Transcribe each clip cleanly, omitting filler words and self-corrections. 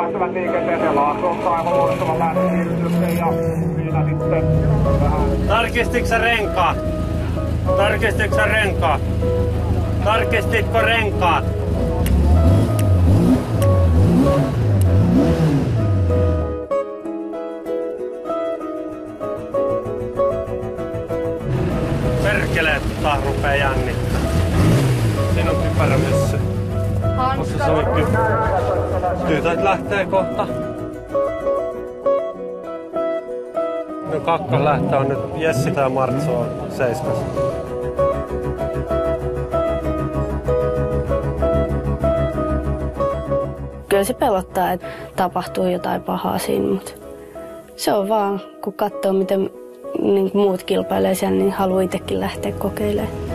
lähtevät liikenteeseen Laaksossa aivan luonnostavan lähtösiirrytyksen ja siinä sitten vähän... Tarkistitko renkaat? Tarkistitko renkaat? Tarkistitko renkaat? Perkele, että taas rupee jännittää. Siinä on kypärämessy. Mutta se oli tytöt lähtee kohta. No kakka lähtee on nyt Jessi tai Martsu on seiskas. Kyllä se pelottaa, että tapahtuu jotain pahaa siinä, mutta se on vaan, kun katsoo miten niin muut kilpailee siellä, niin haluaa itsekin lähteä kokeilemaan.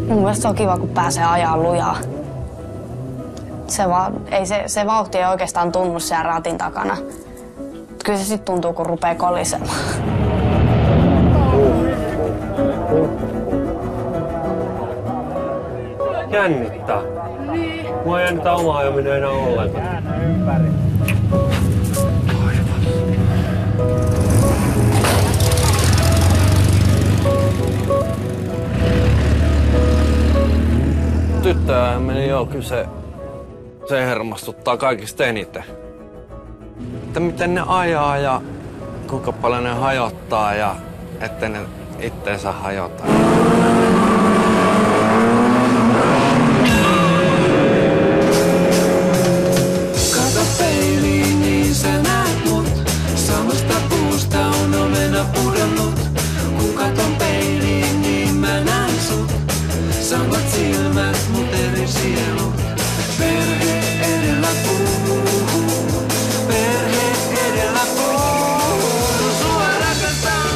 Mun mielestä se on kiva, kun pääsee ajaa lujaa. Se vauhti ei oikeastaan tunnu siellä ratin takana. Kyllä se sitten tuntuu, kun rupeaa kolisemaan. Jännittää. Mua ei jännitä omaa ajaminen enää ollenkaan. Käännä ympäri. Tyttöä meni joo, kyllä se hermostuttaa kaikista eniten. Että miten ne ajaa ja kuinka paljon ne hajottaa ja ettei ne itteensä hajota. Kato peiliin, niin sä näet mut. Samasta puusta on omena pudonnut. Kun katon peiliin, niin mä näen sut. Samat silmät, mut eri sielut. Perhe edellä puhuu. Perhe edellä puhuu. Sua rakastan.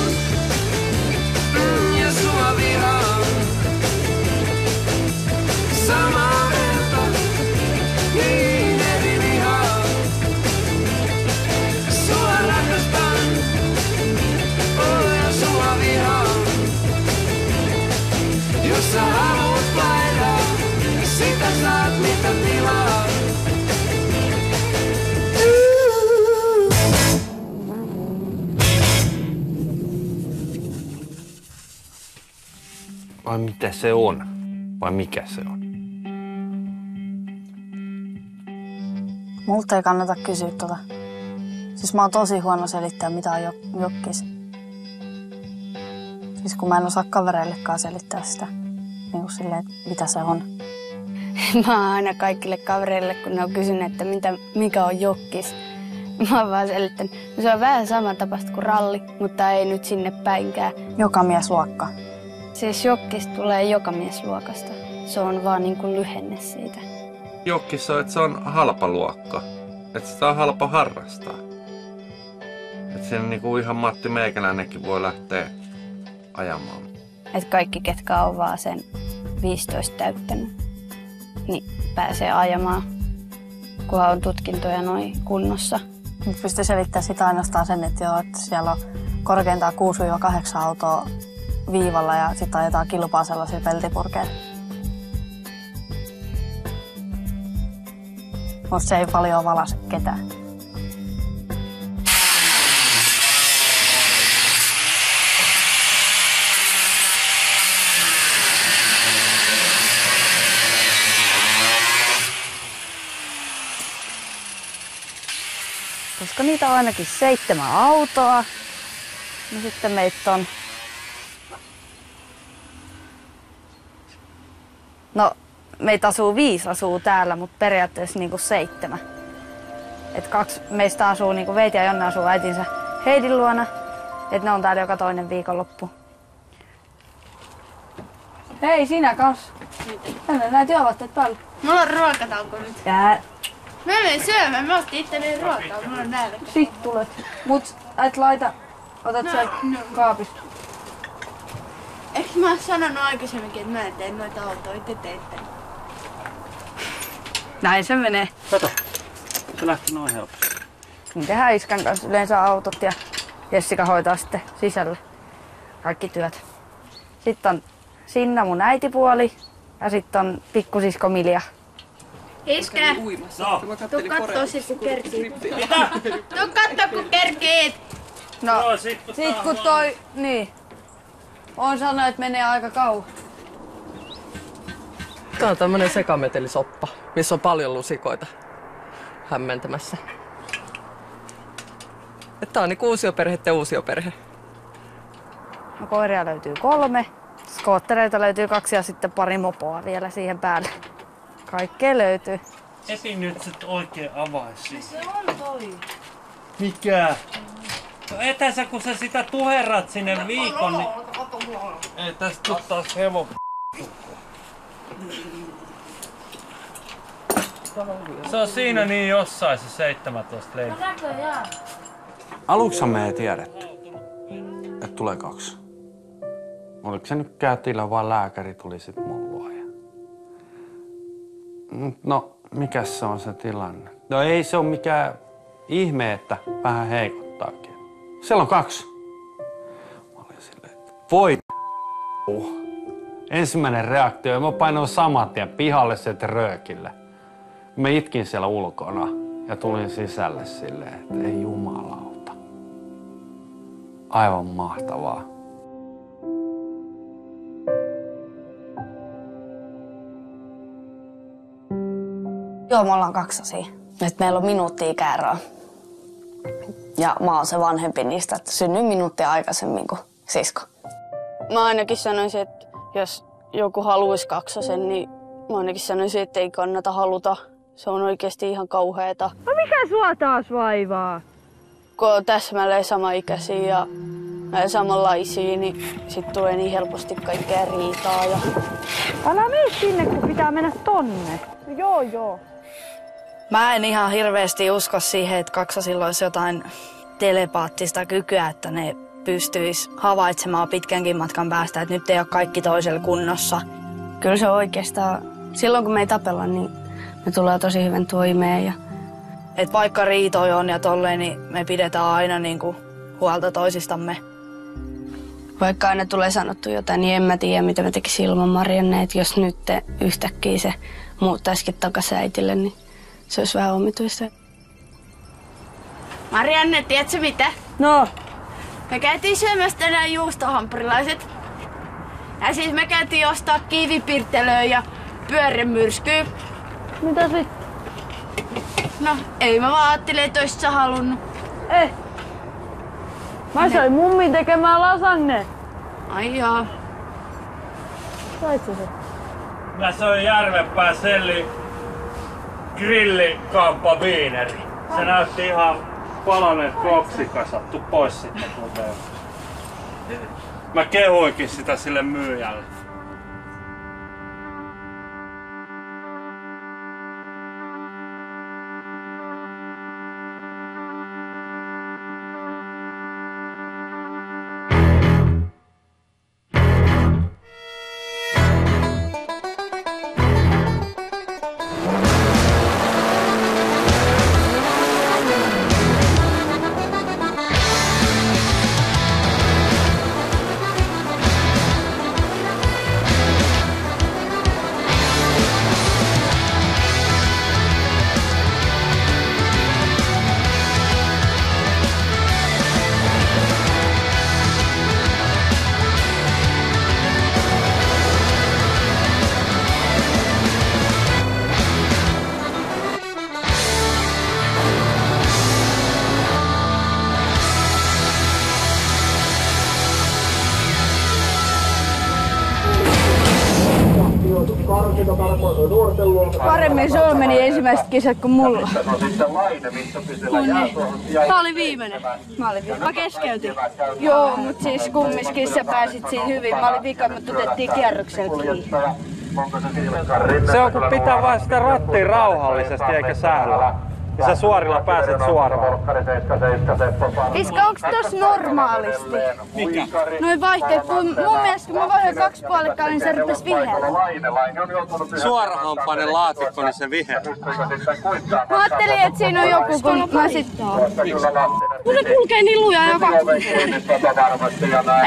Ja sua vihaan. Samaa verta. Niin eri vihaa. Sua rakastan. Ja sua vihaan. Jos sä haluut vaihdaa, sitä saat mitä tilaa. Vai mitä se on? Vai mikä se on? Multa ei kannata kysyä tota. Siis mä oon tosi huono selittää, mitä on jokkis. Siis kun mä en osaa kavereillekaan selittää sitä, niin kuin silleen, että mitä se on. Mä oon aina kaikille kavereille, kun ne on kysynyt, että mikä on jokkis. Mä oon vaan selittänyt, no se on vähän samantapaista kuin ralli, mutta ei nyt sinne päinkään. Jokamiesluokka. Siis jokkis tulee jokamiesluokasta. Se on vaan niin kuin lyhenne siitä. Jokkis on, että se on halpa luokka. Että sitä on halpa harrastaa. Että siinä niinku ihan Matti Meikäläinenkin voi lähteä ajamaan. Että kaikki, ketkä on vaan sen 15 täyttänyt, niin pääsee ajamaan, kunhan on tutkintoja noin kunnossa. Nyt pystyy selittämään sitä ainoastaan sen, että siellä on korkeintaan 6-8 autoa viivalla ja sitten ajetaan kilpaa sellaisilla peltipurkeilla. Mutta se ei paljon valaise ketään. Koska niitä on ainakin 7 autoa, niin sitten meitä on... No, meitä 5 asuu täällä, mutta periaatteessa niinku 7. Et 2 meistä asuu, niinku Veiti ja Jonna asuu äitinsä Heidin luona. Et ne on täällä joka toinen viikonloppu. Hei, sinä kans. Tänne näet työvaatteet päällä. Mulla on ruokatauko nyt. Tää. Mä menen syömään, mä ostin itteni ruokaa, mulla on nälkä. Sit tulet. Mut et laita, otat no, sieltä kaapista. Eikö mä oon sanonut aikaisemminkin, että mä en tee noita autoja, te teette? Näin se menee. Kato, se lähti noin helposti. Niin tehdään iskän kanssa yleensä autot ja Jessica hoitaa sitten sisällä kaikki työt. Sitten on Sinna mun äitipuoli ja sitten on pikkusisko Milja. Iskä, tuu kattoo sit kun kerkii. Tuu kattoo kun kerkiit. No, sit kun toi, niin. On sanonut, että menee aika kauan. Tää on tämmönen sekametelisoppa, missä on paljon lusikoita hämmentämässä. Tää on niinku uusioperheitten uusioperhe. No, koiria löytyy 3, skoottereita löytyy 2 ja sitten pari mopoa vielä siihen päälle. Kaikkea löytyy. Eti nyt sit oikein avaisi. Se on toi. Mikä? No etäsä kun sä sitä tuherrat sinne viikon, niin... Ei tästä tuu taas hevon Se on siinä niin jossain se 17 leipä. No näköjään. Aluksi me ei tiedetty, että tulee 2. Oliko se nyt käytillä, vaan lääkäri tuli sit mun luo. No, mikäs se on se tilanne? No ei se ole mikään ihme, että vähän heikottaakin. Siellä on 2. Mä olin silleen, että voi ensimmäinen reaktio, ja mä painoin saman tien pihalle sieltä röökille. Mä itkin siellä ulkona ja tulin sisälle silleen, että ei jumalauta. Aivan mahtavaa. Joo, me ollaan 2 asia. Et meillä on minuutti ikäeroa. Ja mä oon se vanhempi niistä, että synnyin minuuttia aikaisemmin kuin sisko. Mä ainakin sanoisin, että jos joku haluaisi 2, niin mä ainakin sanoisin, että ei kannata haluta. Se on oikeasti ihan kauheeta. No mikä sua taas vaivaa? Kun on täsmälleen samaikäisiä ja samanlaisia, niin sit tulee niin helposti kaikkea riitaa. Ja... Älä mene sinne, kun pitää mennä tonne. Joo. Mä en ihan hirveästi usko siihen, että 2 olisi jotain telepaattista kykyä, että ne pystyis havaitsemaan pitkänkin matkan päästä, että nyt ei ole kaikki toisella kunnossa. Kyllä se oikeastaan, silloin kun me ei tapella, niin me tulee tosi hyvin toimeen. Ja... Et vaikka riitoja on ja tolleen, niin me pidetään aina niinku huolta toisistamme. Vaikka aina tulee sanottu jotain, niin en mä tiedä, mitä mä tekisin ilman Marianne. Että jos nyt yhtäkkiä se muuttaisikin takaisin äitille, niin se olisi vähän omituista. Marianne, tiedätkö mitä? No? Me käytiin syömässä tänään juustohampurilaiset. Ja siis me käytiin ostaa kiivipirttelöä ja pyörremyrskyä. Mitä sit? No, ei mä vaan ajattelin, että oisit sä halunnut. Mä söin mummin tekemään lasagne. Ai jaa. Sait sä se? Mä söin Järvenpää Selli grillikamppa viineri. Se näytti ihan palanen kopsikasa. Tuu pois sitten muuten. Mä kehuinkin sitä sille myyjälle. Paremmin sulla meni ensimmäiset kisat kuin mulla. Tää oli viimeinen. Mä keskeytin. Joo, mut siis kummiskin sä pääsit siinä hyvin. Mä olin vika, mutta otettiin kierroksella kiinni. Se on kun pitää vaan sitä rattia rauhallisesti eikä sählyä. Sä suorilla pääset suoraan. Iska, onks tos normaalisti? Mikä? Noin vaihteet, kun mun mielestä kun mä vaihdoin 2 puolikkaa, niin se rupes viheellä. Suorahampainen laatikko, niin se viherää. Mä ajattelin, että siinä on joku, kun mä sit... Kun se kulkee niin lujaa joka...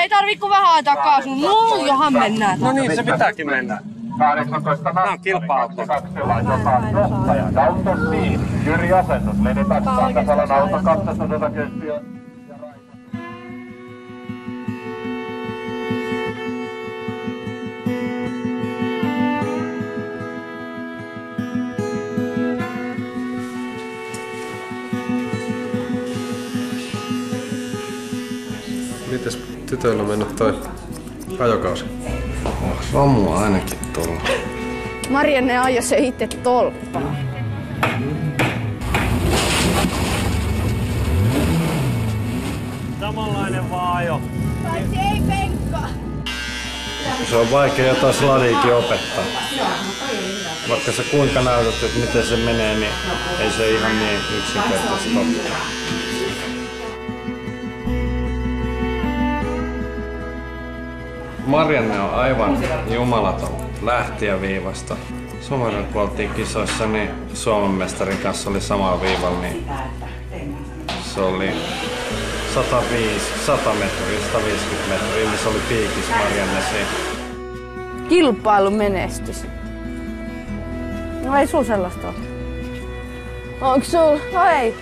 Ei tarvii kun vähän ajaa kaasun. Lujahan mennään. No niin, se pitääkin mennä. Nää on kilpa-auto. Jyri Asennus, Leni Taksaan, Kasalan auto, katsastusosakeyhtiö. Mites tytöillä on mennyt toi ajokausi? Romu ainakin tulla. Marianne ajoi se itse tolppaan. Samanlainen vaan ajo. Paitsi ei penkka. Se on vaikea jotain sladiikin opettaa. Vaikka sä kuinka näytät, että miten se menee, niin ei se ihan niin yksinkertaisesti ole. Marianne on aivan jumalaton lähtijäviivasta. Suomen kun oltiin kisoissa, niin Suomen mestarin kanssa oli samalla viivalla, niin se oli 100 metriä, 150 metriä, niin se oli piikissä Marianne siinä. Kilpailumenestys. No ei sul sellaista ole. Onks sul? No ei.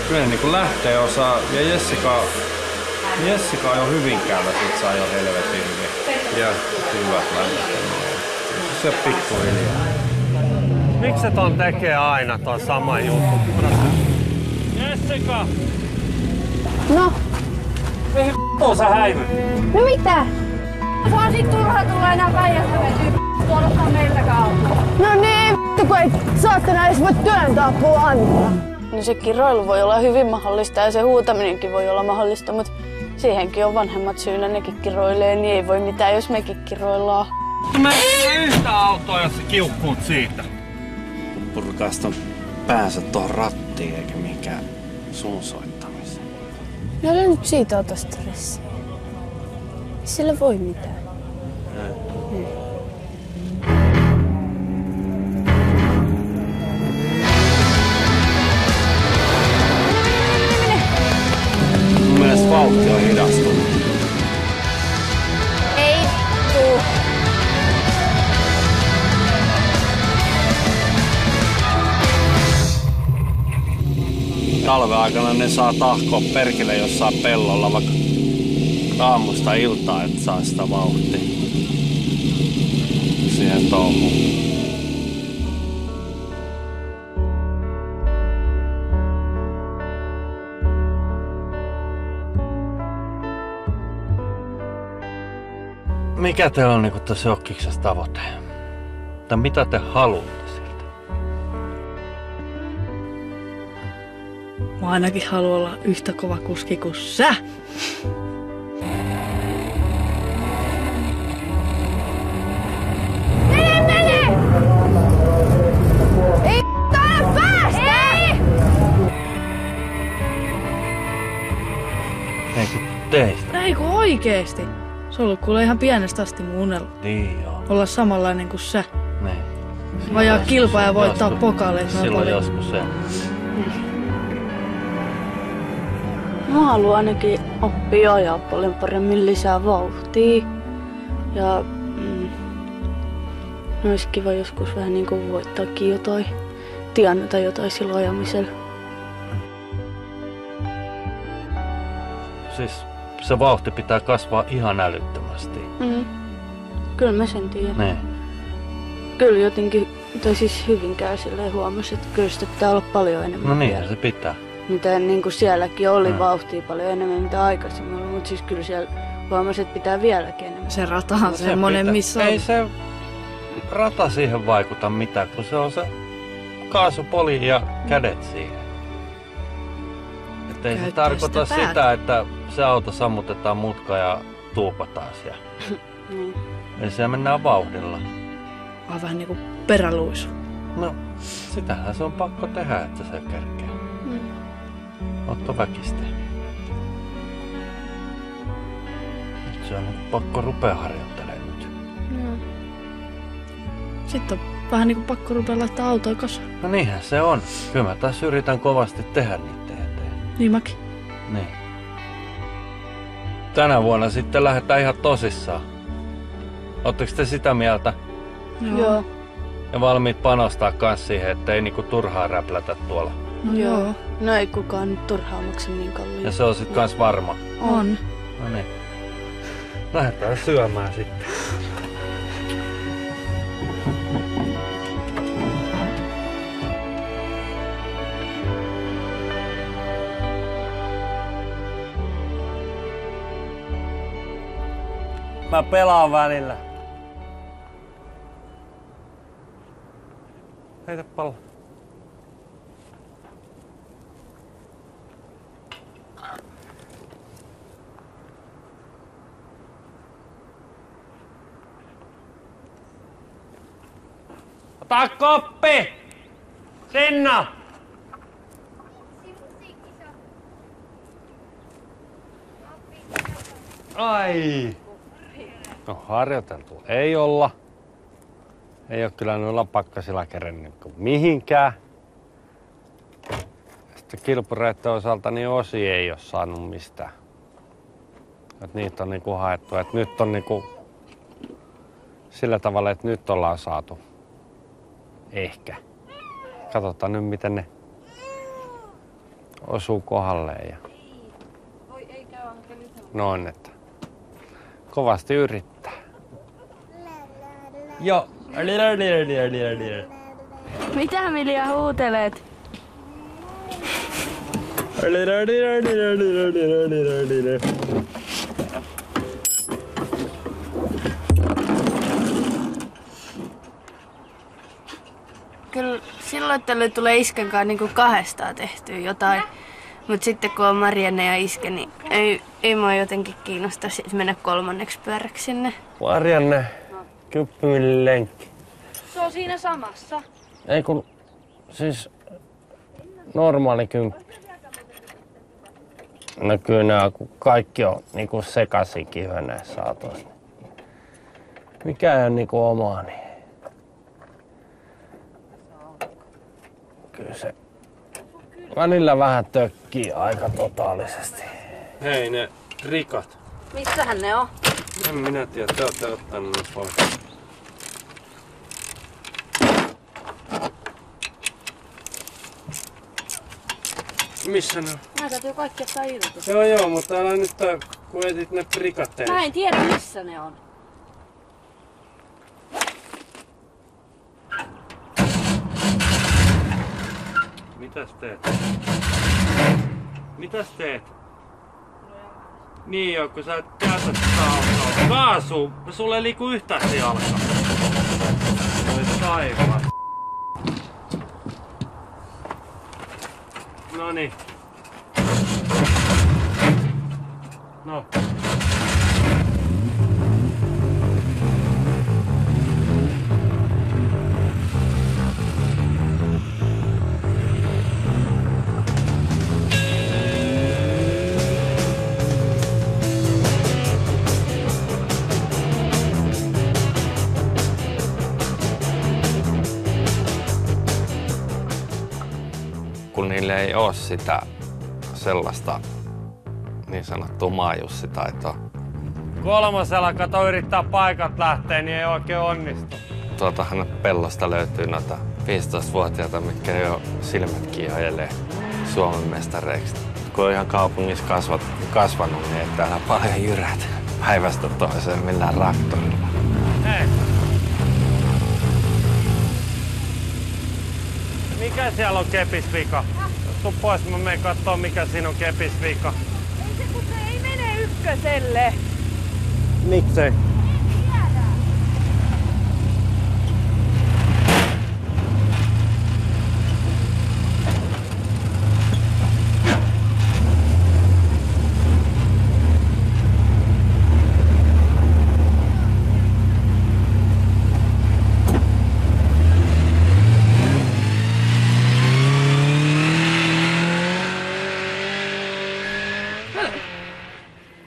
Kyllä niin lähtee osaa, ja Jessica on jo Hyvinkäällä, sit saa jo helvetin hyvin. Ja hyvät lähtee. Se on pikkuhiljaa. Miksi ton tekee aina ton sama juttu? Jessica! No, Mihin k***uun sä häivyt? no mitä? Se on sit turha tulla enää Päijät-Hämeen tuodottaa meiltä kautta. No niin, kun ei saattana edes voi työntäapua antaa. Niin se kiroilu voi olla hyvin mahdollista ja se huutaminenkin voi olla mahdollista, mutta siihenkin on vanhemmat syynä, nekin kiroilee, niin ei voi mitään, jos mekin kiroillaan. Mä en yhtä autoa, jos sä kiukkuut siitä. Purkaas ton päänsä tohon rattiin eikä mikään sun soittamiseen. No älä nyt siitä ota stressiä. Ei sillä voi mitään. Mun mielestä vauhti on hidastunut. Ei tuu. Talven aikana ne saa tahkoa perkele jossain pellolla vaikka aamusta iltaa, että saa sitä vauhtia siihen touhuun. Mikä teillä on niinku tässä jokkiksessa tavoite? Tai mitä te haluatte sieltä? Mä ainakin haluan olla yhtä kova kuski kuin sä. Ei tää päästä! Ei kun teistä. Ei kun oikeesti. Se on ollut kuule ihan pienestä asti mun unelma. Niin joo. Olla samanlainen kuin sä. Niin. Ajaa kilpaa ja voittaa pokaaleita. Silloin joskus se. Mä haluan ainakin oppia ajaa paljon paremmin, lisää vauhtia. Ja olisi kiva joskus vähän niin kuin voittaakin jotain, tienata jotain sillä ajamisella. Siis se vauhti pitää kasvaa ihan älyttömästi. Kyllä mä sen tiedän. Niin. Kyllä jotenkin, tai siis Hyvinkään silleen huomasin, että kyllä sitä pitää olla paljon enemmän. No niin, vielä. se pitää. Mitä niin kuin sielläkin oli vauhtia paljon enemmän mitä aikaisemmin oli, mutta siis kyllä siellä huomasin, että pitää vieläkin enemmän. Se rata on semmonen, missä on. Ei se rata siihen vaikuta mitään, kun se on se kaasupoli ja kädet siihen. Että ei se tarkoita sitä, että se auto sammutetaan mutka ja tuupataan siellä. Niin. Eli siellä mennään vauhdilla. On vähän niinku peräluisu. No, sitähän se on pakko tehdä, että se kerkee. Ootko väkistä? Nyt se on pakko rupea harjoittelemaan nyt. Sitten on vähän niinku pakko rupea laittaa autoa kasaan. No niinhän se on. Kyllä mä taas yritän kovasti tehdä niitä eteen. Niin mäkin. Niin. Tänä vuonna sitten lähdetään ihan tosissaan. Ootteko te sitä mieltä? Joo. Ja valmiit panostaa kans siihen, ettei niinku turhaa räplätä tuolla. No joo. No ei kukaan nyt turhaa maksa niin kalliin. Ja se on sit kans varma. On. No niin. Lähdetään syömään sitten. Mä pelaan välillä. Heitä pallo. Ota koppi! Sinna! Ai! No harjoiteltu ei olla. Ei oo kyllä noilla pakkasilla kerennyt mihinkään. Sitten kilpureiden osalta niin osia ei oo saanut mistään. Et niitä on niinku haettu. Et nyt on niinku sillä tavalla, että nyt ollaan saatu. Ehkä. Katsotaan nyt miten ne osuu kohdalleen. Ja... Noin, että kovasti yrittää. Joo. Mitä Milja huutelet? Kyllä silloin tällöin tulee isken kanssa niinku kahdestaan tehtyä jotain. Mut sitten kun on Marianne ja Iske, niin ei mua jotenkin kiinnosta sit mennä kolmanneksi pyöräksi sinne. Marianne, kyppylenkki. Se on siinä samassa. Ei kun, siis normaali kymppi. No kyllä nää, kun kaikki on niinku sekaisin näissä autoissa. Mikä ei ole niinku omaa, niin kyllä se välillä vähän tökkii aika totaalisesti. Hei, ne rikat. Missähän ne on? En minä tiedä, te ootte ottanut ne pois. Missä ne on? Nää täytyy kaikki ottaa irti. Joo, mutta älä nyt kun etit ne rikat teille. Mä en tiedä missä ne on. Mitäs teet? Mitäs teet? Niin joo, kun sä et käytä sitä autoa. Kaasu! Sulle ei liiku yhtään se jalka. Oi taivas. Noniin. No. Kun niille ei oo sitä sellaista niin sanottua maajussitaitoa. Kolmosella kato yrittää paikat lähteä, niin ei oikein onnistu. Tuoltahan pellosta löytyy noita 15-vuotiaita, mitkä jo silmät kiihoilee Suomen mestareiksi. Kun on ihan kaupungissa kasvanut, niin ei täällä paljon jyrätä päivästä toiseen millään traktorilla. Hei! Mikä siellä on kepisvika? Tuu pois, mä menen kattoo mikä siinä on kepisvika. Ei se, kun se ei mene ykköselle. Miksei?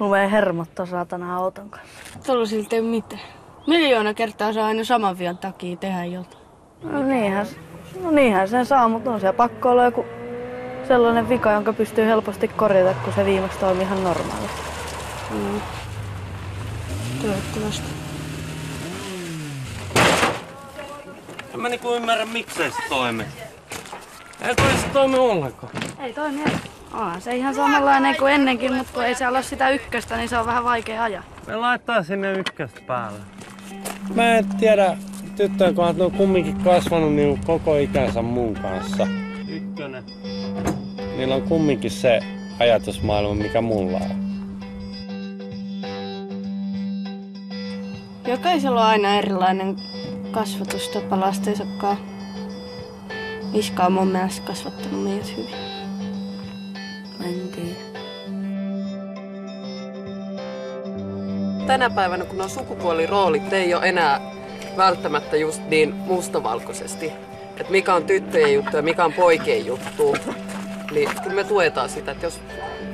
Mulla ei hermottaa saatana auton kanssa. Tuolla siltä ei ole mitään. 1,000,000 kertaa saa aina saman vian takia tehdä jotain. No niinhän sen saa, mutta on siellä pakko olla joku sellainen vika, jonka pystyy helposti korjata, kun se viimeksi toimii ihan normaalisti. Toivottavasti. En mä niinku ymmärrä, miksei se toimi. Ei se toimi ollenkaan. Ei toimi. Onhan se ihan samanlainen kuin ennenkin, mutta kun ei se ole sitä ykköstä, niin se on vähän vaikea ajaa. Me laittaa sinne ykköstä päälle. Mä en tiedä, tyttöjen kohdalla ne on kumminkin kasvanut niin koko ikänsä mun kanssa. Ykkönen. Niillä on kumminkin se ajatusmaailma, mikä mulla on. Jokaisella on aina erilainen kasvatustapa lastensa kanssa. Iska on mun mielestä kasvattanut meidät hyvin. En tiedä. Tänä päivänä, kun on sukupuoliroolit, ei ole enää välttämättä just niin mustavalkoisesti. Että mikä on tyttöjen juttu ja mikä on poikien juttu. Niin kyllä me tuetaan sitä, että jos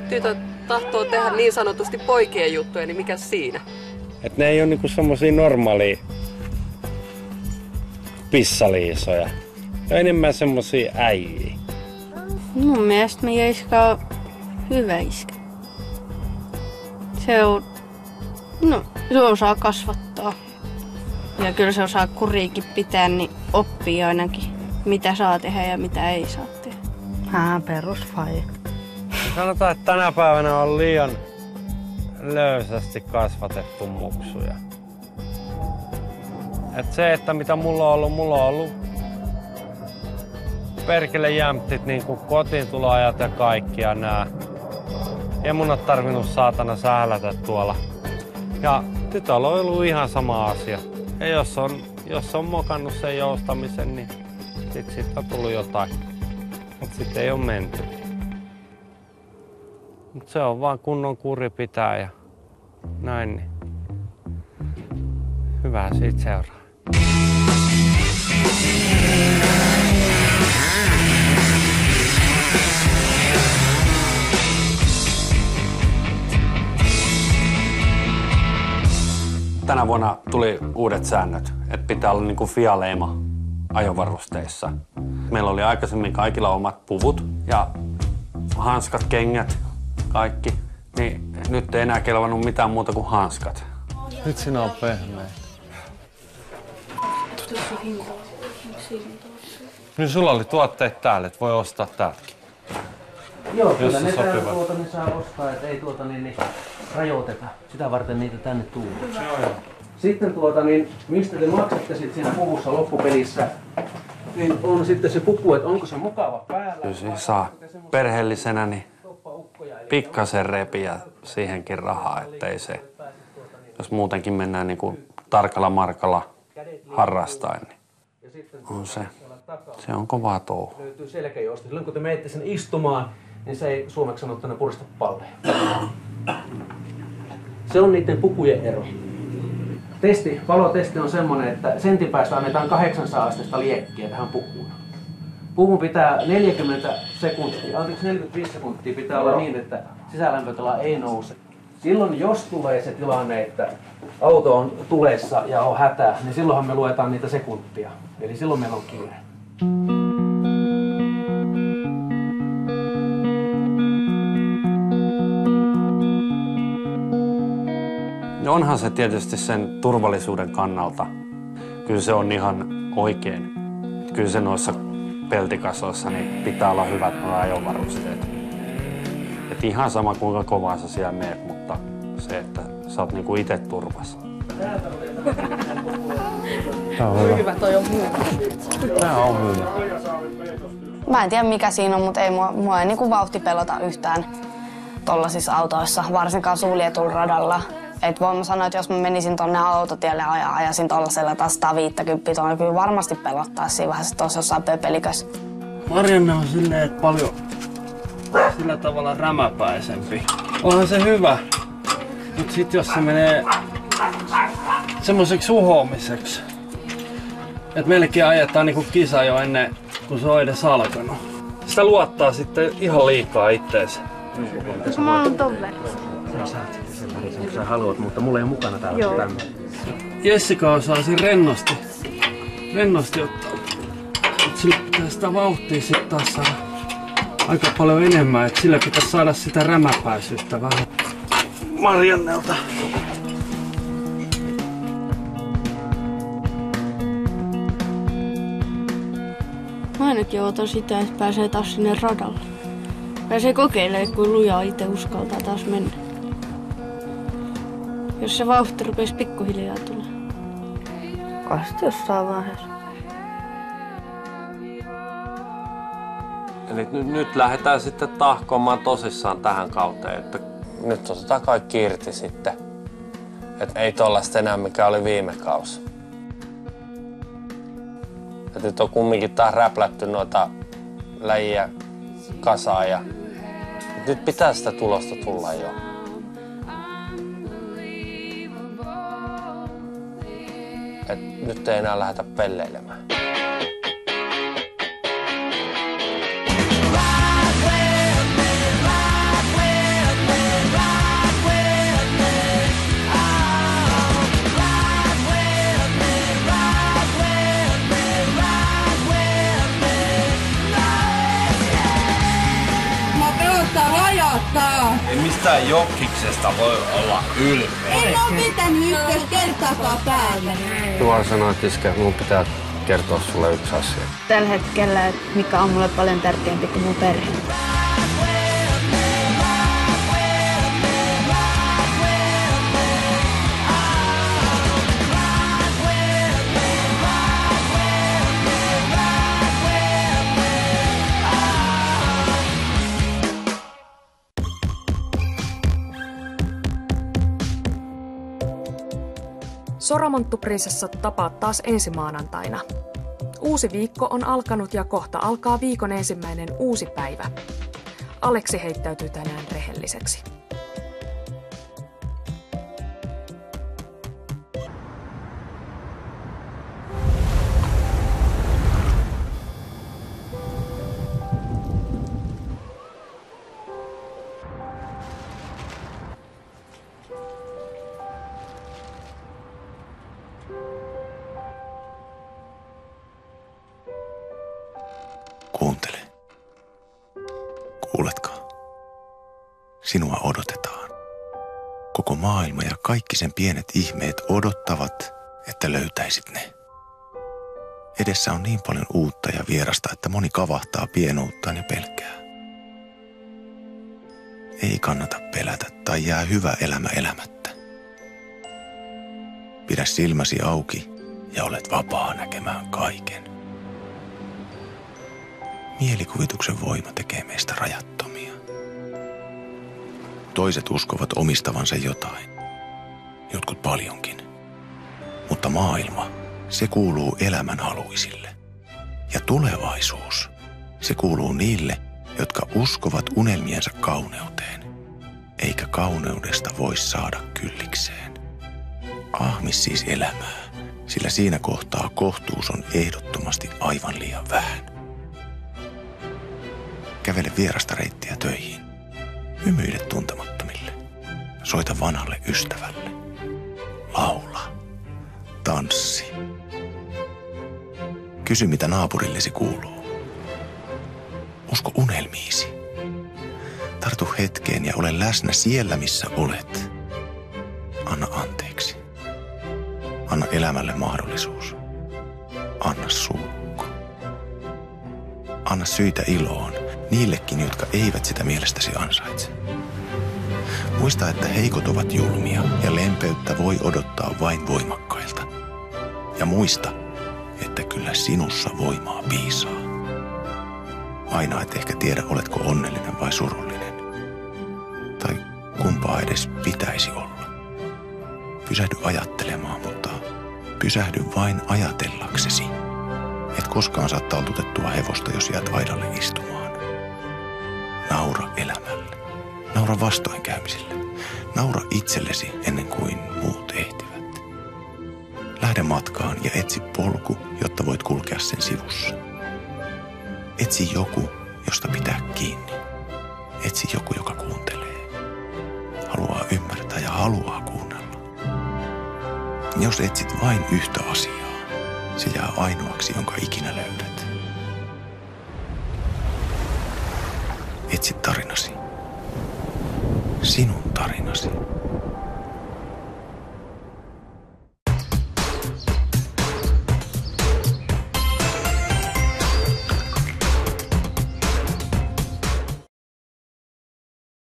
tytöt tahtoo tehdä niin sanotusti poikien juttuja, niin mikä siinä? Et ne ei ole niinku semmosia normaalia pissaliisoja. Ne on enemmän semmosia äijiä. Mun mielestä meidän iskä on hyvä iskä. Se osaa kasvattaa. Ja kyllä se osaa kuriikin pitää, niin oppii ainakin, mitä saa tehdä ja mitä ei saa tehdä. Perusfaija. Sanotaan, että tänä päivänä on liian löysästi kasvatettu muksuja. Et se, että mitä mulla on ollut perkele jämptit niin kuin kotiintuloajat ja kaikkia nää. Ei mun oo tarvinnut saatana sählätä tuolla. Ja tytöllä on ollut ihan sama asia. Ja jos on mokannut sen joustamisen, niin sit on tullut jotain. Mut sit ei oo menty. Mut se on vaan kunnon kuri pitää ja näin. Niin. Hyvää siitä seuraa. Tänä vuonna tuli uudet säännöt, että pitää olla niinku FIA-leima ajovarusteissa. Meillä oli aikaisemmin kaikilla omat puvut ja hanskat, kengät, kaikki. Niin nyt ei enää kelvannut mitään muuta kuin hanskat. Nyt sinä on pehmeä. Niin sulla oli tuotteet täällä, että voi ostaa täältäkin. Joo, kyllä ne täällä niin saa ostaa, että ei rajoiteta. Sitä varten niitä tänne tulee. Sitten mistä te maksatte sit siinä puvussa loppupelissä, niin on sitten se puku, että onko se mukava päällä. Kyllä saa perheellisenä niin pikkasen repiä siihenkin rahaa, ettei se, jos muutenkin mennään niin kuin tarkalla markalla harrastaen, niin se on kovaa touhua. Löytyy selkäjousta. Silloin kun te menette sen istumaan, niin se ei suomeksi sanottuna purista palleja. Se on niiden pukujen ero. Valotesti on semmoinen, että sentin päästä annetaan 800 asteista liekkiä tähän pukuun. Puvun pitää 45 sekuntia pitää olla niin, että sisälämpötila ei nouse. Silloin jos tulee se tilanne, että auto on tulessa ja on hätä, niin silloinhan me luetaan niitä sekuntia. Eli silloin meillä on kiire. Onhan se tietysti sen turvallisuuden kannalta. Kyllä se on ihan oikein. Kyllä se noissa peltikasoissa niin pitää olla hyvät nuo ajovarusteet. Et ihan sama kuinka kovaa sä siellä meet, mutta se, että sä oot niinku ite turvassa. Tää on hyvä. Hyvä toi on muu. Tää on hyvä. Mä en tiedä mikä siinä on, mutta ei mua ei niinku vauhti pelota yhtään tollasissa autoissa, varsinkaan suljetulla radalla. Et voin mä sanoa, että jos mä menisin tonne autotielle ja ajasin tollasella taas 150 tonne, kyllä varmasti pelottaa siinä vaiheessa, että olisi jossain pöpelikössä. Marianne on silleen, että paljon sillä tavalla rämäpäisempi. Onhan se hyvä, mut sit jos se menee semmoiseksi uhoamiseksi, että melkein ajetaan niinku kisa jo ennen kuin se on edes alkanut. Sitä luottaa sitten ihan liikaa itteensä. Mä oon ton verran. Sä saat sitten sen värisen, kun sä haluat, mutta mulla ei ole mukana täällä tämmöinen. Jessica osaa sen rennosti ottaa. Mut sillä pitää sitä vauhtia sit taas saada aika paljon enemmän, et sillä pitää saada sitä rämäpäisyyttä vähän. Mariannelta. Mä ainakin ootan sitä, että pääsee taas sinne radalle. Pääsee kokeilemaan, kuin lujaa itse uskaltaa taas mennä. Jos se vauhti rupesi pikkuhiljaa tulla. Kasti jossain vaiheessa. Eli nyt lähdetään sitten tahkomaan tosissaan tähän kauteen, että nyt otetaan kaikki irti sitten. Että ei tollaista enää mikä oli viime kausi. Et nyt on kumminkin taas räplätty noita läjiä kasaan ja nyt pitää sitä tulosta tulla jo. Et nyt ei enää lähdetä pelleilemään. Ei mistään jokkiksesta voi olla ylpeä. En oo pitänyt ykköskertaakaan päällä. Juha sanoi, että mun pitää kertoa sulle yksi asia. Tällä hetkellä, että mikä on mulle paljon tärkeämpi kuin mun perhe. Soramonttuprinsessa tapaat taas ensi maanantaina. Uusi viikko on alkanut ja kohta alkaa viikon ensimmäinen uusi päivä. Aleksi heittäytyy tänään rehelliseksi. Kuuntele. Kuuletko? Sinua odotetaan. Koko maailma ja kaikki sen pienet ihmeet odottavat, että löytäisit ne. Edessä on niin paljon uutta ja vierasta, että moni kavahtaa pienuuttaan ja pelkää. Ei kannata pelätä tai jää hyvä elämä elämättä. Pidä silmäsi auki ja olet vapaa näkemään kaiken. Mielikuvituksen voima tekee meistä rajattomia. Toiset uskovat omistavansa jotain, jotkut paljonkin. Mutta maailma, se kuuluu elämänhaluisille. Ja tulevaisuus, se kuuluu niille, jotka uskovat unelmiensa kauneuteen. Eikä kauneudesta voi saada kyllikseen. Ahmi siis elämää, sillä siinä kohtaa kohtuus on ehdottomasti aivan liian vähän. Kävele vierasta reittiä töihin. Hymyile tuntemattomille. Soita vanhalle ystävälle. Laula. Tanssi. Kysy, mitä naapurillesi kuuluu. Usko unelmiisi. Tartu hetkeen ja ole läsnä siellä, missä olet. Anna anteeksi. Anna elämälle mahdollisuus. Anna sulku. Anna syitä iloon niillekin, jotka eivät sitä mielestäsi ansaitse. Muista, että heikot ovat julmia ja lempeyttä voi odottaa vain voimakkailta. Ja muista, että kyllä sinussa voimaa piisaa. Aina et ehkä tiedä, oletko onnellinen vai surullinen. Tai kumpaa edes pitäisi olla. Pysähdy ajattelemaan, mutta pysähdy vain ajatellaksesi. Et koskaan saa taltutettua hevosta, jos jäät aidalle istumaan. Naura elämälle. Naura vastoinkäymisille. Naura itsellesi ennen kuin muut ehtivät. Lähde matkaan ja etsi polku, jotta voit kulkea sen sivussa. Etsi joku, josta pitää kiinni. Etsi joku, joka kuuntelee. Haluaa ymmärtää ja haluaa kuunnella. Jos etsit vain yhtä asiaa, se jää ainoaksi, jonka ikinä löydät. Etsi tarinasi. Sinun tarinasi.